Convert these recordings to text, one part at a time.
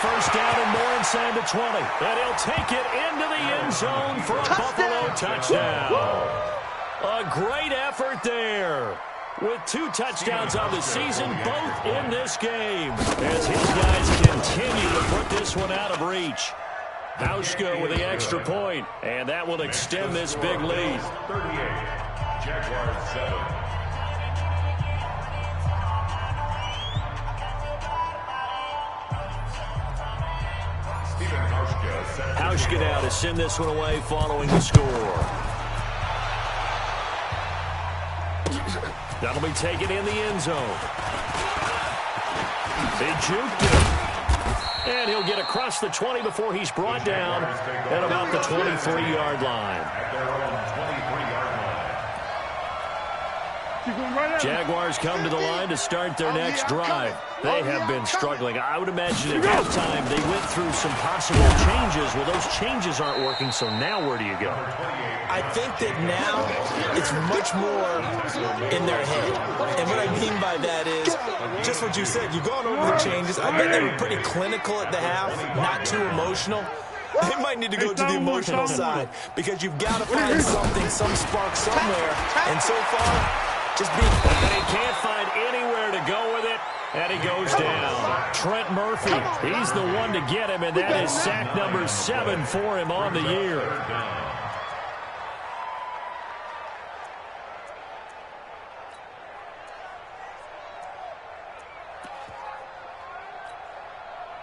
first down and more inside the 20. And he'll take it into the end zone for a Buffalo touchdown. A great effort there. With 2 touchdowns on the season, both in this game. As his guys continue to put this one out of reach. Hauschka with the extra point, and that will extend this big lead. 38, Jaguars 7. Hauschka now to send this one away following the score. That'll be taken in the end zone. They juked him. And he'll get across the 20 before he's brought down at about the 23-yard line. Jaguars come to the line to start their next drive. They have been struggling. I would imagine at halftime they went through some possible changes. Well, those changes aren't working, so now where do you go? I think that now it's much more in their head. And what I mean by that is just what you said. You've gone over the changes. I bet they were pretty clinical at the half, not too emotional. They might need to go to the emotional side because you've got to find something, some spark somewhere. And so far, just being... And he can't find anywhere to go with it, and he goes down. Trent Murphy, he's the one to get him, and that is sack number 7 for him on the year.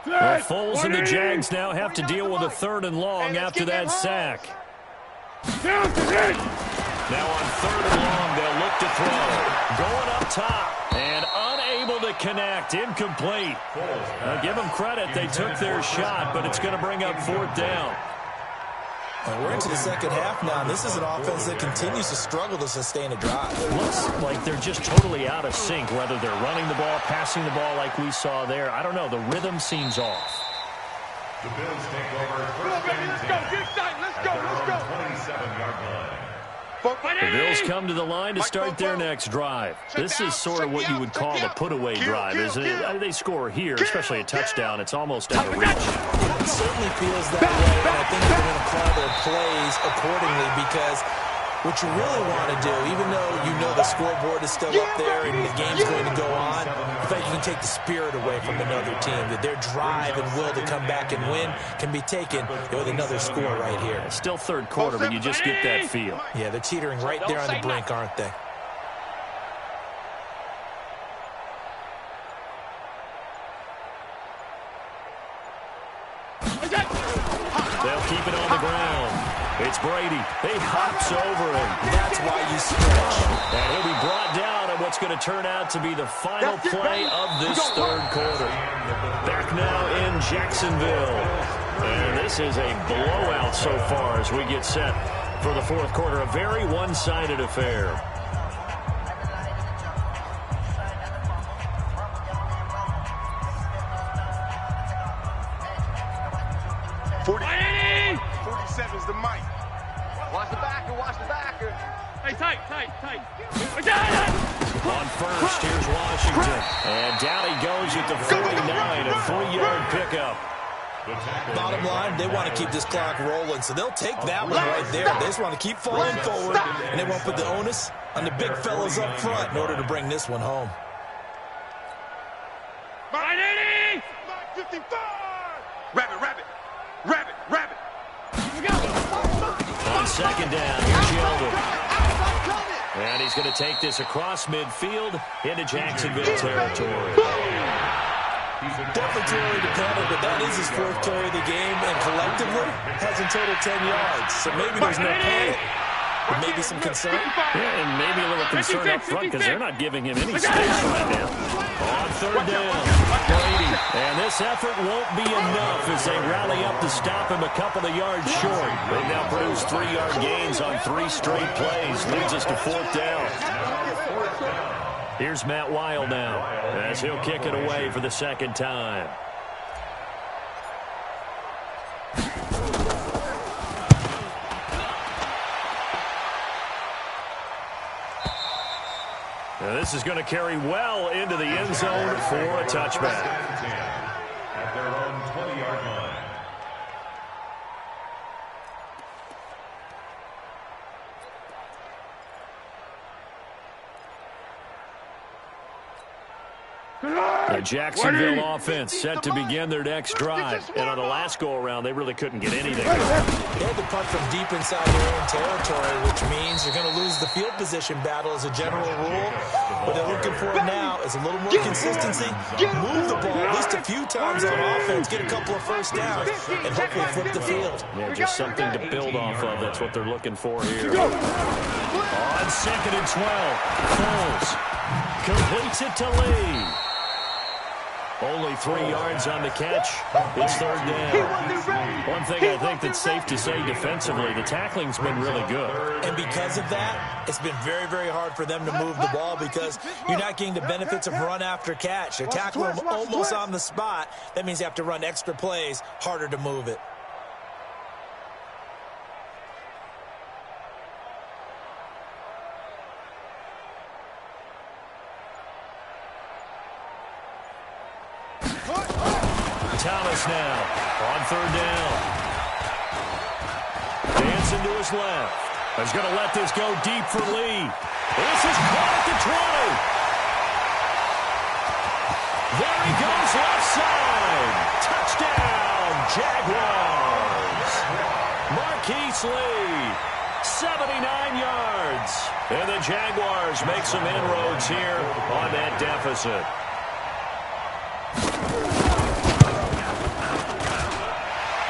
The Foles and the Jags now have to deal with a 3rd and long after that sack. Now on 3rd and long, they'll look to throw. Going up top and unable to connect. Incomplete. Give them credit. They took their shot, but it's going to bring up 4th down. And we're into the second half now. This is an offense that continues to struggle to sustain a drive. Looks like they're just totally out of sync, whether they're running the ball, passing the ball like we saw there. I don't know. The rhythm seems off. The Bills take over. Let's go. Get tight. Let's go. 27-yard line. The Bills come to the line to start their next drive. This is sort of what you would call a put-away drive, isn't it? They score here, especially a touchdown. It's almost out of reach. It certainly feels that way, and I think they're going to call their plays accordingly because what you really want to do, even though you know the scoreboard is still up there and the game's going to go on, I think you can take the spirit away from another team, that their drive and will to come back and win can be taken with another score right here. It's still 3rd quarter, but you just get that feel. Yeah, they're teetering right there on the brink, aren't they? They'll keep it on the ground. It's Brady. He hops over him. That's why you stretch. And he'll be brought down on what's going to turn out to be the final play of this 3rd quarter. Back now in Jacksonville. And this is a blowout so far as we get set for the 4th quarter. A very one-sided affair. Is the mic. Watch the backer, watch the backer. Hey, tight. On first, here's Washington. And down he goes at the 49, a 3-yard pickup. Bottom line, they want to keep this clock rolling, so they'll take that one right there. They just want to keep falling forward, and they won't put the onus on the big fellas up front in order to bring this one home. 980! 55! Rabbit. On 2nd down, here's Yeldon. And he's going to take this across midfield into Jacksonville territory. Definitely too early to penalty, but that is his 4th carry of the game, and collectively has in total 10 yards. So maybe there's no panic, but maybe some concern. Yeah, and maybe a little concern up front because they're not giving him any space right now. On 3rd down, Brady. And this effort won't be enough as they rally up to stop him a couple of yards short. They've now produced 3-yard gains on 3 straight plays. Leads us to 4th down. Here's Matt Weil now as he'll kick it away for the 2nd time. Now this is going to carry well into the end zone for a touchback. At their own 28. The Jacksonville offense set to begin their next drive. And on the last go-around, they really couldn't get anything. They had to punt from deep inside their own territory, which means you're going to lose the field position battle as a general rule. What they're looking for now is a little more consistency, move the ball at least a few times on offense, get a couple of first downs, and hopefully flip the field. Yeah, just something to build off of. That's what they're looking for here. On 2nd and 12, Foles completes it to Lee. Only 3 yards on the catch. It's 3rd down. One thing I think that's safe to say defensively, the tackling's been really good. And because of that, it's been very, very hard for them to move the ball because you're not getting the benefits of run after catch. They're tackling them almost on the spot. That means you have to run extra plays, harder to move it. Thomas now on 3rd down. Dancing to his left. He's going to let this go deep for Lee. This is caught at the 20. There he goes left side. Touchdown, Jaguars. Marquise Lee, 79 yards. And the Jaguars make some inroads here on that deficit.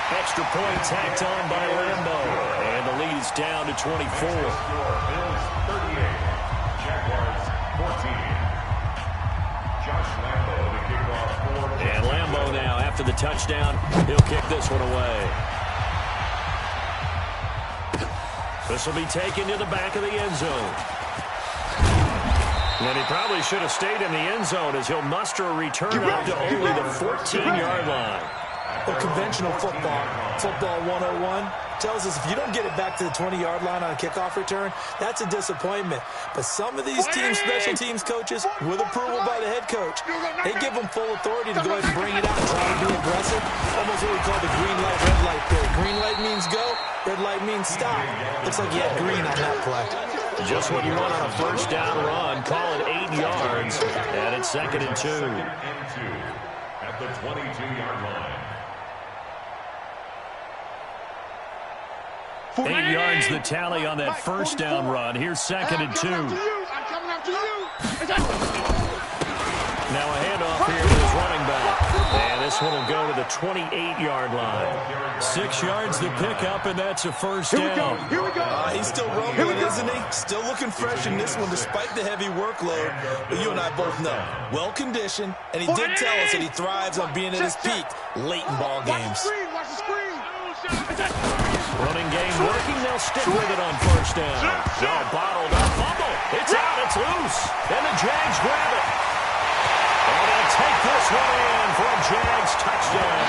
Extra point tacked on by Lambo. And the lead is down to 24. Bills 38, Jaguars 14. Josh Lambo, the kickoff for. And Lambo now, after the touchdown, he'll kick this one away. This will be taken to the back of the end zone. And he probably should have stayed in the end zone as he'll muster a return up to only the 14-yard line. Well, conventional football 101, tells us if you don't get it back to the 20-yard line on a kickoff return, that's a disappointment. But some of these teams, special teams coaches, with approval by the head coach, they give them full authority to go ahead and bring it out and try to be aggressive. Almost what we call the green light, red light theory. Green light means go, red light means stop. Looks like you had green on that play. Just what you want on a first down run. Call it 8 yards. And it's 2nd and 2. 2nd and 2 at the 22-yard line. 8 yards the tally on that first down run. Here's 2nd and 2. Now a handoff here to his running back. And this one will go to the 28-yard line. 6 yards the pickup, and that's a first down. Here we go. He's still rumbling, isn't he? Still looking fresh in this one despite the heavy workload. But you and I both know, well-conditioned, and he did tell us that he thrives on being at his peak late in ball games. Watch the screen. Running game working. They'll stick with it on first down. Now bottled up. Fumble. It's out. It's loose. And the Jags grab it. And they'll take this one in for a Jags touchdown.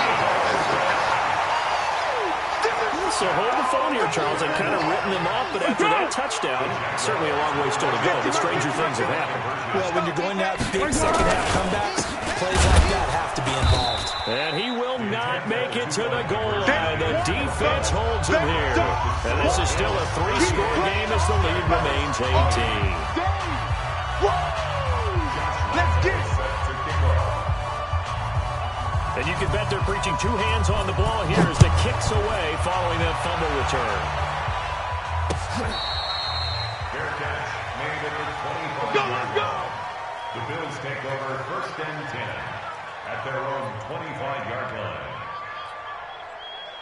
So hold the phone here, Charles. I've kind of written them off, but after that touchdown, certainly a long way still to go, but stranger things have happened. Well, when you're going to have big second-half comebacks, plays like that have to be involved. And he will not make it to the goal line. The defense holds him here. And this is still a 3-score game as the lead remains 18. Let's get it. And you can bet they're preaching 2 hands on the ball here as the kicks away following that fumble return. Fair catch made at the 25-yard line. The Bills take over 1st and 10 at their own 25-yard line.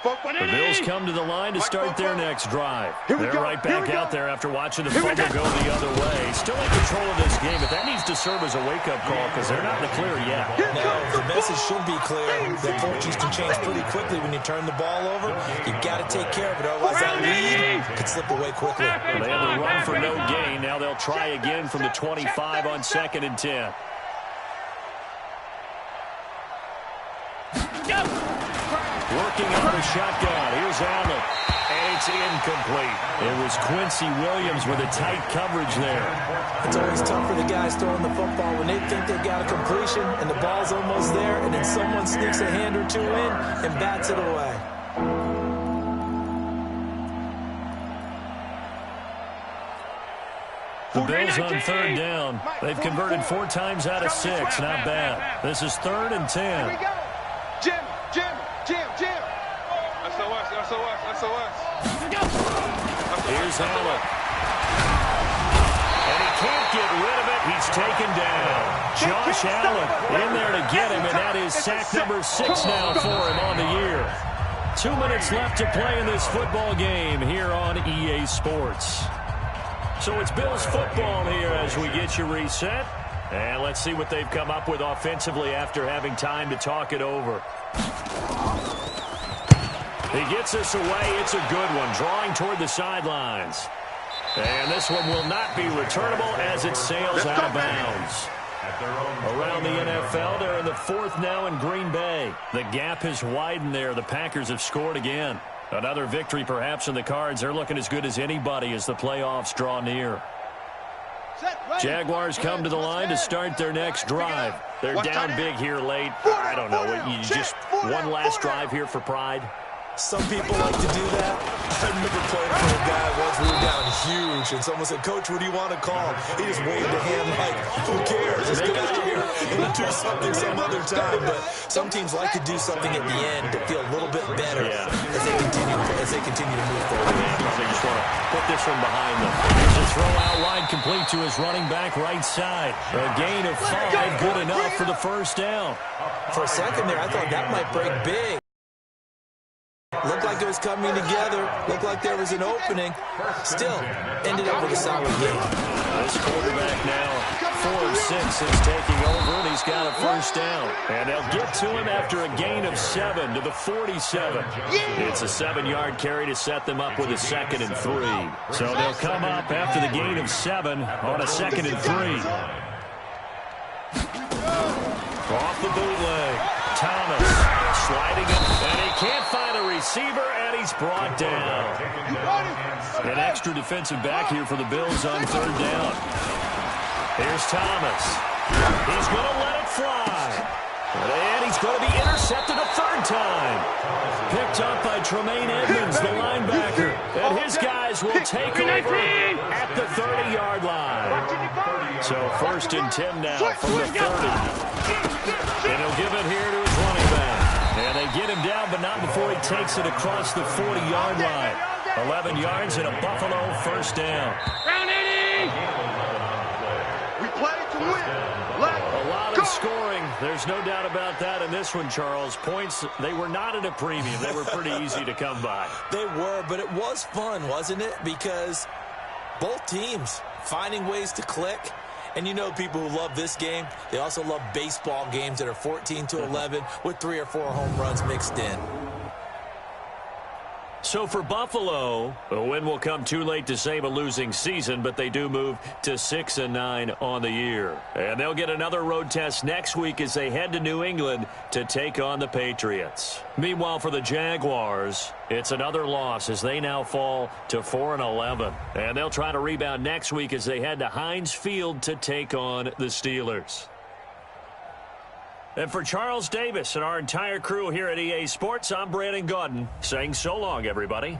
The Bills come to the line to start their next drive. They're right back out there after watching the fumble go the other way. Still in control of this game, but that needs to serve as a wake-up call because they're not in the clear yet. No, the message should be clear. Their fortunes can change pretty quickly when you turn the ball over. You've got to take care of it, otherwise that lead could slip away quickly. Well, they had the run for no gain. Now they'll try again from the 25 on 2nd and 10. Working out the shotgun. Here's Allen. And it's incomplete. It was Quincy Williams with a tight coverage there. It's always tough for the guys throwing the football when they think they've got a completion and the ball's almost there, and then someone sneaks a hand or two in and bats it away. The Bills on third down. They've converted 4 times out of 6. Not bad. This is 3rd and 10. Here we go. Jim. SOS. Here's Allen. And he can't get rid of it. He's taken down. Josh Allen in there to get him, and that is sack number 6 now for him on the year. 2 minutes left to play in this football game here on EA Sports. So it's Bills football here as we get you reset. And let's see what they've come up with offensively after having time to talk it over. He gets us away. It's a good one, drawing toward the sidelines. And this one will not be returnable as it sails out of bounds. Around the NFL, they're in the 4th now in Green Bay. The gap has widened there. The Packers have scored again. Another victory perhaps in the cards. They're looking as good as anybody as the playoffs draw near. Jaguars come to the line to start their next drive. They're down big here late. I don't know. You just one last drive here for pride. Some people like to do that. I remember playing for a guy once. We were down huge, and someone said, "Coach, what do you want to call?" He just waved a hand like, "Who cares? Let's get out of here and do something some other time." But some teams like to do something at the end to feel a little bit better as they continue to move forward. They just want to put this one behind them. There's a throw out wide, complete to his running back right side. A gain of 5, good enough for the first down. For a second there, I thought that might break big. Looked like it was coming together. Looked like there was an opening. Still, ended up with a solid game. This quarterback now, 4 of 6, is taking over, and he's got a first down. And they'll get to him after a gain of 7 to the 47. It's a 7-yard carry to set them up with a 2nd and 3. So they'll come up after the gain of 7 on a 2nd and 3. Off the bootleg. Thomas sliding it, and he can't find a receiver, and he's brought down. An extra defensive back here for the Bills on 3rd down. Here's Thomas. He's going to let it fly. And he's going to be intercepted a 3rd time. Picked up by Tremaine Edmonds, the linebacker. And his guys will take over at the 30-yard line. So 1st and 10 now from the 30. And he'll give it here to his running back. And they get him down, but not before he takes it across the 40-yard line. 11 yards and a Buffalo first down. Round 80! We play to win. A lot of scoring. There's no doubt about that in this one, Charles. Points, they were not at a premium. They were pretty easy to come by. They were, but it was fun, wasn't it? Because both teams finding ways to click. And you know people who love this game, they also love baseball games that are 14-11 with 3 or 4 home runs mixed in. So for Buffalo, a win will come too late to save a losing season, but they do move to 6-9 on the year. And they'll get another road test next week as they head to New England to take on the Patriots. Meanwhile, for the Jaguars, it's another loss as they now fall to 4-11. And they'll try to rebound next week as they head to Heinz Field to take on the Steelers. And for Charles Davis and our entire crew here at EA Sports, I'm Brandon Gaudin saying so long, everybody.